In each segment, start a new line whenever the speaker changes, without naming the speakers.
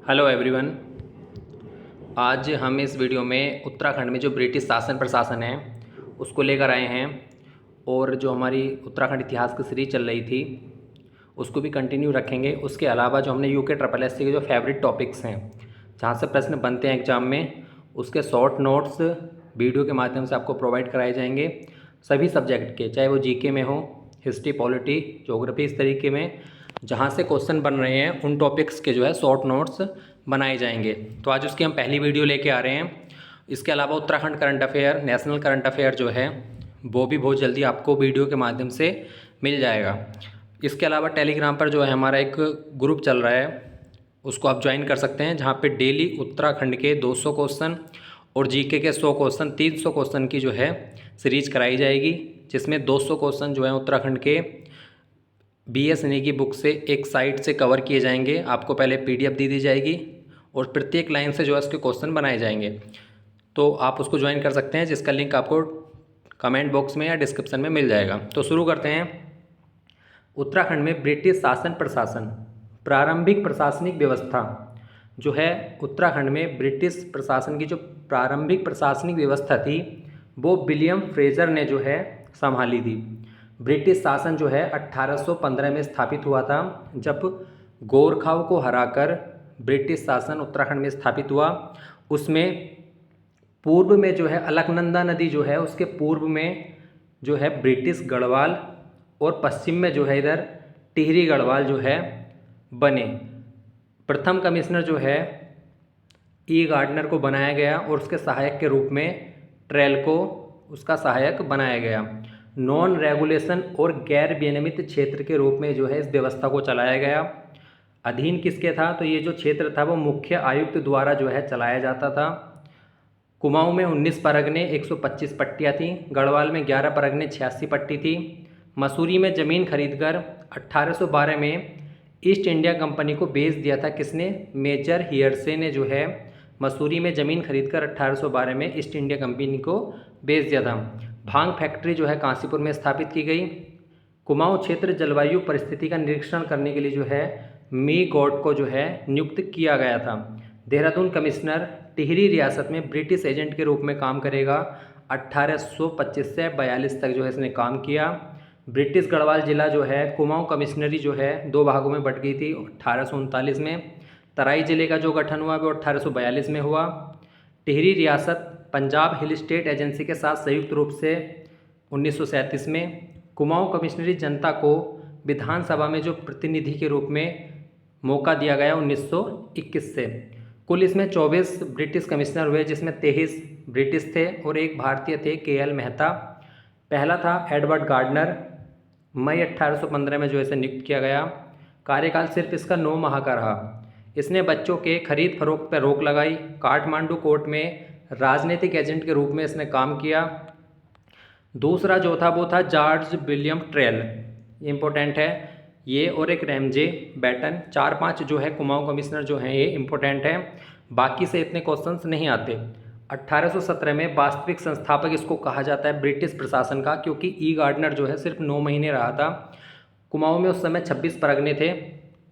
Hello everyone. आज हम इस वीडियो में उत्तराखंड में जो ब्रिटिश शासन प्रशासन है उसको लेकर आए हैं, और जो हमारी उत्तराखंड इतिहास की सीरीज चल रही थी उसको भी कंटिन्यू रखेंगे। उसके अलावा जो हमने यूके ट्रिपल एस के जो फेवरेट टॉपिक्स हैं जहाँ से प्रश्न बनते हैं एग्जाम में, उसके शॉर्ट नोट्स वीडियो के माध्यम से आपको प्रोवाइड कराए जाएंगे सभी सब्जेक्ट के, चाहे वो जीके में हो, हिस्ट्री, पॉलिटी, ज्योग्राफी, इस तरीके में जहाँ से क्वेश्चन बन रहे हैं उन टॉपिक्स के जो है शॉर्ट नोट्स बनाए जाएंगे। तो आज उसकी हम पहली वीडियो लेके आ रहे हैं। इसके अलावा Uttarakhand current affair, national current affair जो है वो भी बहुत जल्दी आपको वीडियो के माध्यम से मिल जाएगा। इसके अलावा टेलीग्राम पर जो है हमारा एक ग्रुप चल रहा है, उसको आप ज्वाइन कर सकते हैं, जहाँ पे डेली उत्तराखंड के 200 क्वेश्चन और जीके के 100 क्वेश्चन, 300 क्वेश्चन की जो है सीरीज कराई जाएगी, जिसमें 200 क्वेश्चन जो है उत्तराखंड के BS नेगी बुक से एक साइट से कवर किए जाएंगे। आपको पहले PDF दी जाएगी और प्रत्येक लाइन से जो है उसके क्वेश्चन बनाए जाएंगे। तो आप उसको ज्वाइन कर सकते हैं, जिसका लिंक आपको कमेंट बॉक्स में या डिस्क्रिप्शन में मिल जाएगा। तो शुरू करते हैं। उत्तराखंड में ब्रिटिश शासन प्रशासन, प्रारंभिक प्रशासनिक व्यवस्था जो है, उत्तराखंड में ब्रिटिश प्रशासन की जो प्रारंभिक प्रशासनिक व्यवस्था थी वो विलियम फ्रेजर ने जो है संभाली थी। ब्रिटिश शासन जो है 1815 में स्थापित हुआ था, जब गोरखाओं को हराकर ब्रिटिश शासन उत्तराखंड में स्थापित हुआ। उसमें पूर्व में जो है अलकनंदा नदी जो है उसके पूर्व में जो है ब्रिटिश गढ़वाल, और पश्चिम में जो है इधर टिहरी गढ़वाल जो है बने। प्रथम कमिश्नर जो है E गार्डनर को बनाया गया और उसके सहायक के रूप में ट्रेल को उसका सहायक बनाया गया। नॉन रेगुलेशन और गैर विनियमित क्षेत्र के रूप में जो है इस व्यवस्था को चलाया गया। अधीन किसके था? तो ये जो क्षेत्र था वो मुख्य आयुक्त द्वारा जो है चलाया जाता था। कुमाऊं में 19 परगने, 125 पट्टियाँ थीं। गढ़वाल में 11 परगने, 86 पट्टी थी। मसूरी में ज़मीन खरीदकर 1812 में ईस्ट इंडिया कंपनी को बेच दिया था। किसने? मेजर हियरसे ने जो है मसूरी में ज़मीन खरीदकर 1812 में ईस्ट इंडिया कंपनी को बेच दिया था। भांग फैक्ट्री जो है कांसीपुर में स्थापित की गई। कुमाऊं क्षेत्र जलवायु परिस्थिति का निरीक्षण करने के लिए जो है मी गॉड को जो है नियुक्त किया गया था। देहरादून कमिश्नर टिहरी रियासत में ब्रिटिश एजेंट के रूप में काम करेगा। 1825 से 42 तक जो है इसने काम किया। ब्रिटिश गढ़वाल जिला जो है कुमाऊं कमिश्नरी जो है 2 भागों में बट गई थी 1839 में। तराई जिले का जो गठन हुआ वो 1842 में हुआ। टिहरी रियासत पंजाब हिल स्टेट एजेंसी के साथ संयुक्त रूप से 1937 में। कुमाऊं कमिश्नरी जनता को विधानसभा में जो प्रतिनिधि के रूप में मौका दिया गया 1921 से। कुल इसमें 24 ब्रिटिश कमिश्नर हुए, जिसमें 23 ब्रिटिश थे और एक भारतीय थे, KL मेहता। पहला था एडवर्ड गार्डनर, मई 1815 में जो इसे नियुक्त किया गया। कार्यकाल सिर्फ इसका 9 माह का रहा। इसने बच्चों के खरीद फरोख्त पर रोक लगाई। काठमांडू कोर्ट में राजनीतिक एजेंट के रूप में इसने काम किया। दूसरा जो था वो था जॉर्ज विलियम ट्रेल, इम्पोर्टेंट है ये, और एक रैमजे बैटन। 4-5 जो है कुमाऊं कमिश्नर जो हैं ये इम्पोर्टेंट है, बाकी से इतने क्वेश्चंस नहीं आते। 1817 में वास्तविक संस्थापक इसको कहा जाता है ब्रिटिश प्रशासन का, क्योंकि E गार्डनर जो है सिर्फ 9 महीने रहा था। कुमाऊं में उस समय 26 परगने थे।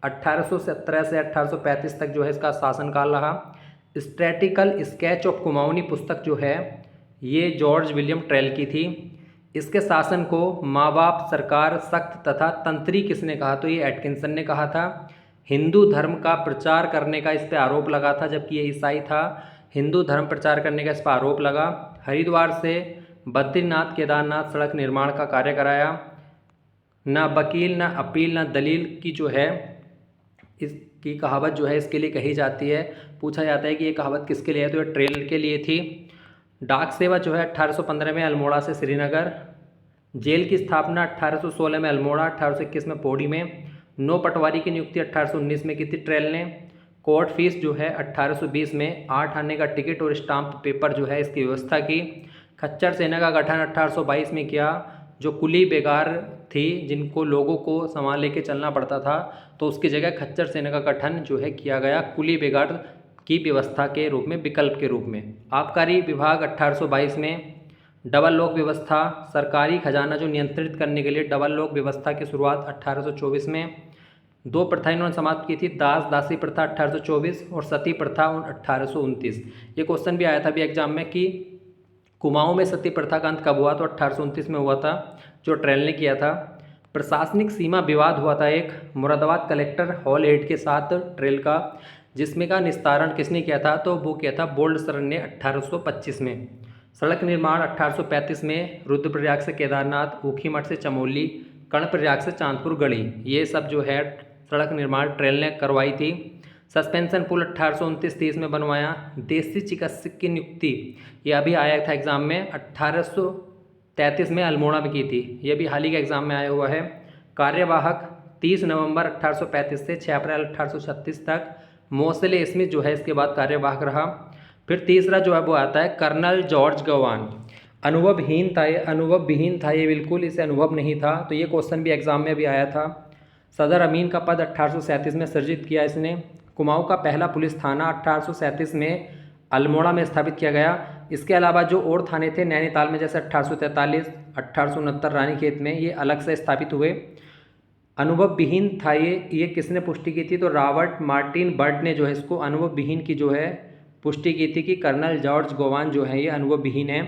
1817 से 1835 तक जो है इसका शासनकाल रहा। स्ट्रैटिकल स्केच ऑफ कुमाऊनी पुस्तक जो है ये जॉर्ज विलियम ट्रेल की थी। इसके शासन को माँ बाप सरकार सख्त तथा तंत्री किसने कहा? तो ये एटकिंसन ने कहा था। हिंदू धर्म का प्रचार करने का इस पर आरोप लगा था, जबकि ये ईसाई था। हिंदू धर्म प्रचार करने का इस पर आरोप लगा। हरिद्वार से बद्रीनाथ केदारनाथ सड़क निर्माण का कार्य कराया। ना वकील, ना अपील, ना दलील की जो है इसकी कहावत जो है इसके लिए कही जाती है। पूछा जाता है कि ये कहावत किसके लिए है, तो ये ट्रेल के लिए थी। डाक सेवा जो है 1815 में अल्मोड़ा से श्रीनगर। जेल की स्थापना 1816 में अल्मोड़ा, 1821 में पौड़ी में। 9 पटवारी की नियुक्ति 1819 में की थी ट्रेल ने। कोर्ट फीस जो है 1820 में 8 आने का टिकट और स्टाम्प पेपर जो है इसकी व्यवस्था की। खच्चर सेना का गठन 1822 में किया, जो कुली बेगार थी, जिनको लोगों को सामान लेके चलना पड़ता था, तो उसकी जगह खच्चर सेना का गठन जो है किया गया कुली बेगार की व्यवस्था के रूप में, विकल्प के रूप में। आबकारी विभाग 1822 में। डबल लॉक व्यवस्था, सरकारी खजाना जो नियंत्रित करने के लिए डबल लॉक व्यवस्था की शुरुआत 1824 में। दो प्रथा इन्होंने समाप्त की थी, दास दासी प्रथा 1824 और सती प्रथा 1829। ये क्वेश्चन भी आया था अभी एग्जाम में कि कुमाऊं में सती प्रथा का अंत कब हुआ, तो 1829 में हुआ था, जो ट्रेल ने किया था। प्रशासनिक सीमा विवाद हुआ था एक मुरादाबाद कलेक्टर हॉल हेड के साथ ट्रेल का, जिसमें का निस्तारण किसने किया था, तो वो किया था बोल्ड सरन ने 1825 में। सड़क निर्माण 1835 में रुद्रप्रयाग से केदारनाथ, ऊखीमठ से चमोली, कर्णप्रयाग से चांदपुर गढ़ी, ये सब जो है सड़क निर्माण ट्रेल ने करवाई थी। सस्पेंशन पुल 1829-30 में बनवाया। देसी चिकित्सक की नियुक्ति, ये अभी आया था एग्जाम में 1833 में अल्मोड़ा में की थी, ये भी हाल ही के एग्जाम में आया हुआ है। कार्यवाहक 30 नवंबर 1835 से 6 अप्रैल 1836 तक मोसले स्मिथ जो है इसके बाद कार्यवाहक रहा। फिर तीसरा जो है वो आता है कर्नल जॉर्ज गवान। अनुभवहीन था ये, अनुभवविहीन था ये, बिल्कुल इसे अनुभव नहीं था, तो ये क्वेश्चन भी एग्जाम में भी आया था। सदर अमीन का पद 1837 में सृजित किया इसने। कुमाऊं का पहला पुलिस थाना 1837 में अल्मोड़ा में स्थापित किया गया। इसके अलावा जो और थाने थे नैनीताल में, जैसे 1843, 1869 रानीखेत में, ये अलग से स्थापित हुए। अनुभवविहीन था ये किसने पुष्टि की थी, तो रॉबर्ट मार्टिन बर्ट ने जो है इसको अनुभवविहीन की जो है पुष्टि की थी कि कर्नल जॉर्ज गोवान जो है ये अनुभवविहीन है।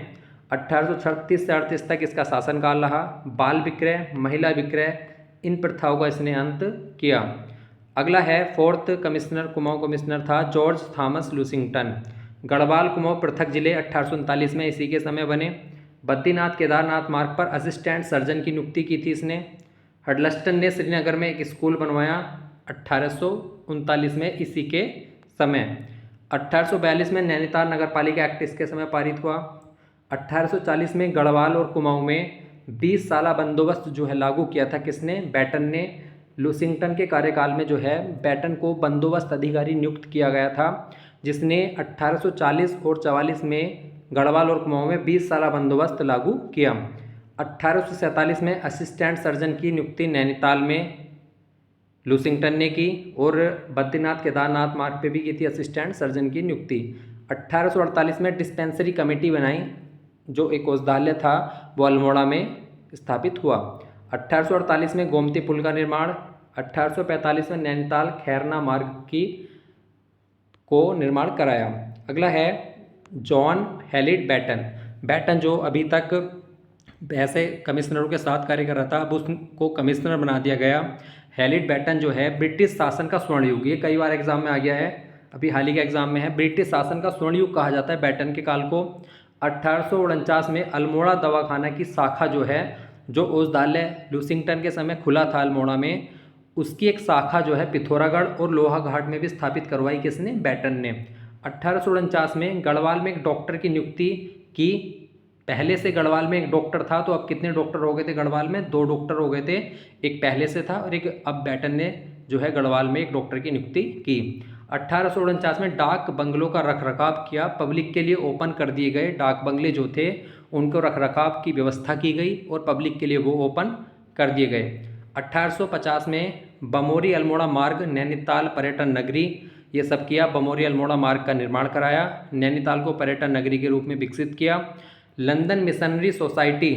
1836 से 38 तक इसका शासनकाल रहा। बाल विक्रय, महिला विक्रय, इन प्रथाओं का इसने अंत किया। अगला है फोर्थ कमिश्नर, कुमाऊं कमिश्नर था George Thomas Lushington. Garhwal Kumaon पृथक जिले 1839 में इसी के समय बने। बद्रीनाथ केदारनाथ मार्ग पर असिस्टेंट सर्जन की नियुक्ति की थी इसने। हडलस्टन ने श्रीनगर में एक स्कूल बनवाया 1839 में इसी के समय। 1842 में नैनीताल नगरपालिका एक्ट इसके समय पारित हुआ। 1840 में गढ़वाल और कुमाऊं में 20 साला बंदोबस्त जो है लागू किया था किसने, बैटन ने। लूसिंगटन के कार्यकाल में जो है बैटन को बंदोबस्त अधिकारी नियुक्त किया गया था, जिसने 1840 और 44 में गढ़वाल और कुमाऊं में 20 साला बंदोबस्त लागू किया। 1847 में असिस्टेंट सर्जन की नियुक्ति नैनीताल में लूसिंगटन ने की और बद्रीनाथ केदारनाथ मार्ग पे भी की थी असिस्टेंट सर्जन की नियुक्ति। 1848 में डिस्पेंसरी कमेटी बनाई, जो एक औषधालय था वो अल्मोड़ा में स्थापित हुआ। 1848 में गोमती पुल का निर्माण। 1845 में नैनीताल खैरना मार्ग को निर्माण कराया। अगला है जॉन हेलिड बैटन। बैटन जो अभी तक ऐसे कमिश्नरों के साथ कार्य कर रहा था, अब उसको कमिश्नर बना दिया गया। हेलिड बैटन जो है ब्रिटिश शासन का स्वर्ण युग, ये कई बार एग्जाम में आ गया है, अभी हाल ही के एग्जाम में है। ब्रिटिश शासन का स्वर्ण युग कहा जाता है बैटन के काल को। 1849 में अल्मोड़ा दवाखाना की शाखा जो है, जो औषधालय लूसिंगटन के समय खुला था अल्मोड़ा में, उसकी एक शाखा जो है पिथौरागढ़ और लोहाघाट में भी स्थापित करवाई किसने, बैटन ने। 1849 में गढ़वाल में एक डॉक्टर की नियुक्ति की। पहले से गढ़वाल में एक डॉक्टर था, तो अब कितने डॉक्टर हो गए थे गढ़वाल में, 2 डॉक्टर हो गए थे, एक पहले से था और एक अब बैटन ने जो है गढ़वाल में एक डॉक्टर की नियुक्ति की। 1849 में डाक बंगलों का रखरखाव किया, पब्लिक के लिए ओपन कर दिए गए डाक बंगले जो थे उनको रखरखाव की व्यवस्था की गई और पब्लिक के लिए वो ओपन कर दिए गए। 1850 में बमोरी अल्मोड़ा मार्ग, नैनीताल पर्यटन नगरी, ये सब किया। बमोरी अल्मोड़ा मार्ग का निर्माण कराया, नैनीताल को पर्यटन नगरी के रूप में विकसित किया। लंदन मिशनरी सोसाइटी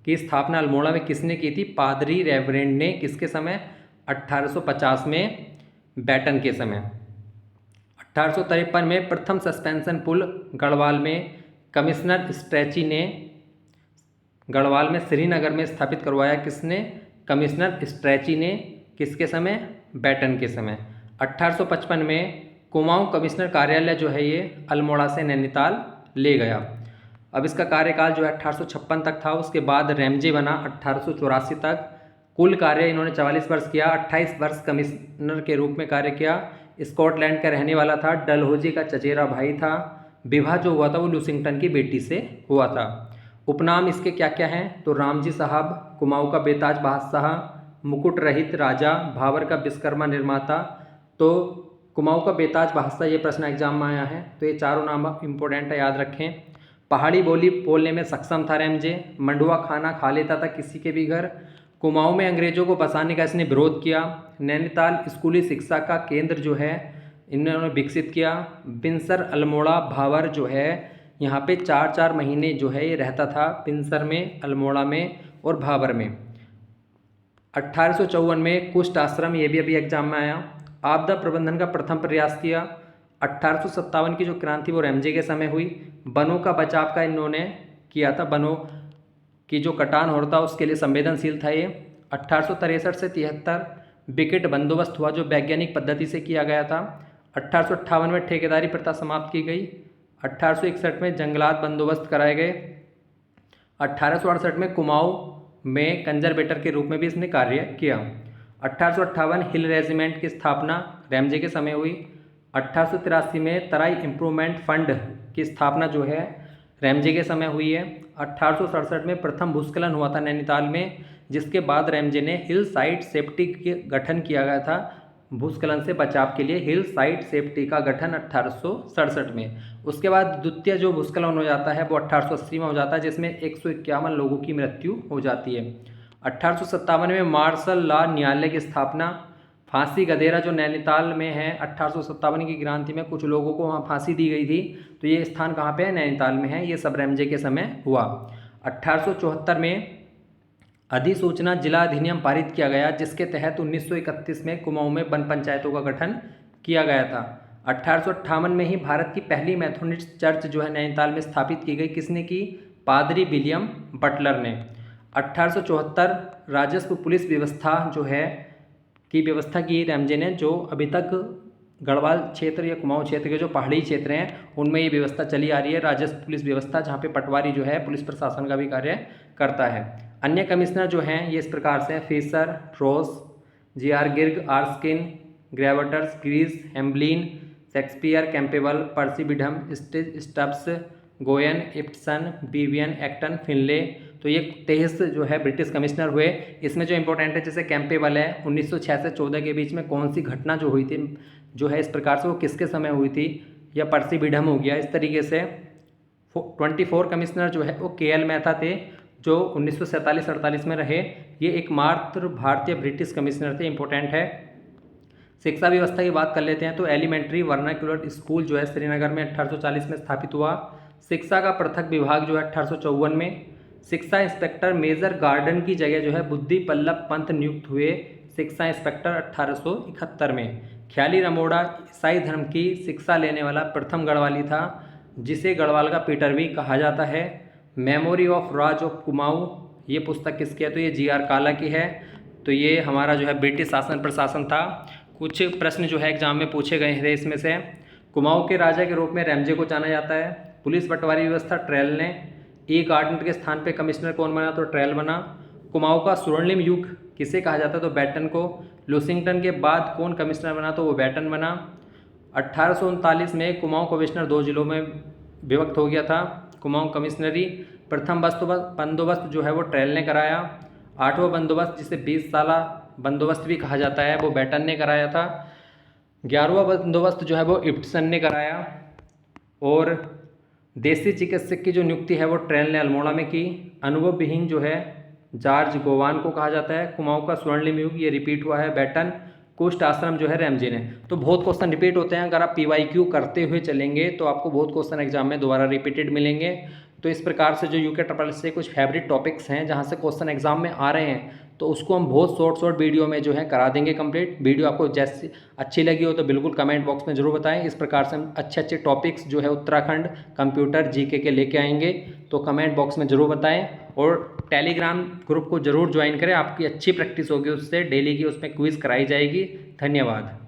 की स्थापना अल्मोड़ा में किसने की थी, पादरी रेवरेंड ने। किसके समय, 1850 में बैटन के समय। 1853 में प्रथम सस्पेंशन पुल गढ़वाल में कमिश्नर स्ट्रैची ने गढ़वाल में श्रीनगर में स्थापित करवाया। किसने, कमिश्नर स्ट्रैची ने। किसके समय, बैटन के समय। 1855 में कुमाऊं कमिश्नर कार्यालय जो है ये अल्मोड़ा से नैनीताल ले गया। अब इसका कार्यकाल जो है 1856 तक था, उसके बाद रेमजे बना 1884 तक। कुल कार्य इन्होंने 44 वर्ष किया, 28 वर्ष कमिश्नर के रूप में कार्य किया। स्कॉटलैंड का रहने वाला था, डलहौजी का चचेरा भाई था। विवाह जो हुआ था वो लूसिंगटन की बेटी से हुआ था। उपनाम इसके क्या क्या हैं, तो रामजी साहब, कुमाऊं का बेताज बादशाह, मुकुट रहित राजा, भावर का विश्वकर्मा निर्माता। तो कुमाऊं का बेताज बादशाह ये प्रश्न एग्जाम में आया है, तो ये चारों नाम इंपॉर्टेंट है, याद रखें। पहाड़ी बोली बोलने में सक्षम था रेमजे। मंडुआ खाना खा लेता था किसी के भी घर। कुमाऊं में अंग्रेजों को बसाने का इसने विरोध किया। नैनीताल स्कूली शिक्षा का केंद्र जो है इन्होंने विकसित किया। बिनसर अल्मोड़ा भावर जो है यहाँ पे 4-4 महीने जो है ये रहता था बिनसर में, अल्मोड़ा में और भावर में। 1854 में कुष्ठ आश्रम, ये भी अभी एग्जाम में आया। आपदा प्रबंधन का प्रथम प्रयास किया। 1857 की जो क्रांति वो रैमजे के समय हुई। वनों का बचाव का इन्होंने किया था, वनों की जो कटान हो रहा था उसके लिए संवेदनशील था ये। 1863 से 73 विकेट बंदोबस्त हुआ जो वैज्ञानिक पद्धति से किया गया था। 1858 में ठेकेदारी प्रथा समाप्त की गई। 1861 में जंगलात बंदोबस्त कराए गए। 1868 में कुमाऊं में कंजर्वेटर के रूप में भी इसने कार्य किया। 1858 हिल रेजिमेंट की स्थापना रैमजे के समय हुई। 1883 में तराई इम्प्रूवमेंट फंड की स्थापना जो है रैमजे के समय हुई है। 1867 में प्रथम भूस्खलन हुआ था नैनीताल में, जिसके बाद रैमजे ने हिल साइड सेफ्टी के गठन किया गया था। भूस्खलन से बचाव के लिए हिल साइड सेफ्टी का गठन 1867 में। उसके बाद द्वितीय जो भूस्खलन हो जाता है वो 1880 में हो जाता है, जिसमें 151 लोगों की मृत्यु हो जाती है। 1857 में मार्शल लॉ न्यायालय की स्थापना। फांसी गदेरा जो नैनीताल में है, 1857 की क्रांति में कुछ लोगों को वहाँ फांसी दी गई थी, तो ये स्थान कहाँ पे है? नैनीताल में है। ये सब रैमजे के समय हुआ। 1874 में अधिसूचना जिला अधिनियम पारित किया गया, जिसके तहत 1931 में कुमाऊं में वन पंचायतों का गठन किया गया था। 1858 में ही भारत की पहली मैथोनिस्ट चर्च जो है नैनीताल में स्थापित की गई। किसने की? पादरी विलियम बटलर ने। 1874 राजस्व पुलिस व्यवस्था जो है की व्यवस्था की रैमजे ने, जो अभी तक गढ़वाल क्षेत्र या कुमाऊं क्षेत्र के जो पहाड़ी क्षेत्र हैं उनमें ये व्यवस्था चली आ रही है, राजस्व पुलिस व्यवस्था, जहाँ पे पटवारी जो है पुलिस प्रशासन का भी कार्य करता है। अन्य कमिश्नर जो हैं ये इस प्रकार से हैं: Fisher, Ross, G R. Greg, Erskine, ग्रेवटर्स, Grice, Hamblin, Shakespeare, Campbell, Percy बिडम, स्टब्स, गोयन, इप्सन, विवियन, एक्टन, फिनले। तो ये 23 जो है ब्रिटिश कमिश्नर हुए। इसमें जो इंपॉर्टेंट है, जैसे कैंपेबल है, 1906 से 14 के बीच में कौन सी घटना जो हुई थी जो है इस प्रकार से वो किसके समय हुई थी, या पर्सी बिडम हो गया। इस तरीके से 24 कमिश्नर जो है वो के.एल. मेहता थे, जो 1947-48 में रहे। ये एकमात्र भारतीय ब्रिटिश कमिश्नर थे। इंपॉर्टेंट है। शिक्षा व्यवस्था की बात कर लेते हैं, तो एलिमेंट्री वर्नाक्युलर स्कूल जो है श्रीनगर में 1840 में स्थापित हुआ। शिक्षा का पृथक विभाग जो है 1854 में। शिक्षा इंस्पेक्टर मेजर गार्डन की जगह जो है बुद्धि पल्लव पंत नियुक्त हुए शिक्षा इंस्पेक्टर 1871 में। ख्याली रमोड़ा ईसाई धर्म की शिक्षा लेने वाला प्रथम गढ़वाली था, जिसे गढ़वाल का पीटर भी कहा जाता है। Memory of Raj of Kumaon, ये पुस्तक किसकी है? तो ये जी.आर. काला की है। तो ये हमारा जो है ब्रिटिश शासन प्रशासन था। कुछ प्रश्न जो है एग्जाम में पूछे गए थे इसमें से। कुमाऊं के राजा के रूप में रैमजे को जाना जाता है। पुलिस बंटवारी व्यवस्था ट्रेल ने। ई गार्डन के स्थान पे कमिश्नर कौन बना? तो ट्रेल बना। कुमाऊं का स्वर्णिम युग किसे कहा जाता है? तो बैटन को। लुसिंगटन के बाद कौन कमिश्नर बना? तो वो बैटन बना। 1839 में कुमाऊं कमिश्नर 2 जिलों में विभक्त हो गया था। कुमाऊं कमिश्नरी प्रथम बंदोबस्त जो है वो ट्रेल ने कराया। 8वां बंदोबस्त, जिसे 20 साला बंदोबस्त भी कहा जाता है, वो बैटन ने कराया था। 11वां बंदोबस्त जो है वो इप्सन ने कराया। और देसी चिकित्सक की जो नियुक्ति है वो ट्रेल ने अल्मोड़ा में की। अनुभव विहीन जो है जॉर्ज गोवान को कहा जाता है। कुमाऊं का स्वर्णिम युग ये रिपीट हुआ है, बैटन। कुष्ठ आश्रम जो है रैमजे ने। तो बहुत क्वेश्चन रिपीट होते हैं। अगर आप PYQ करते हुए चलेंगे तो आपको बहुत क्वेश्चन एग्जाम में दोबारा रिपीटेड मिलेंगे। तो इस प्रकार से जो यूके ट्रिपल से कुछ फेवरेट टॉपिक्स हैं जहाँ से क्वेश्चन एग्जाम में आ रहे हैं, तो उसको हम बहुत शॉर्ट वीडियो में जो है करा देंगे कंप्लीट। वीडियो आपको जैसी अच्छी लगी हो तो बिल्कुल कमेंट बॉक्स में ज़रूर बताएं। इस प्रकार से हम अच्छे टॉपिक्स जो है उत्तराखंड कंप्यूटर GK के लेके आएंगे, तो कमेंट बॉक्स में ज़रूर बताएं। और टेलीग्राम ग्रुप को ज़रूर ज्वाइन करें, आपकी अच्छी प्रैक्टिस होगी उससे, डेली की उसमें क्विज़ कराई जाएगी। धन्यवाद।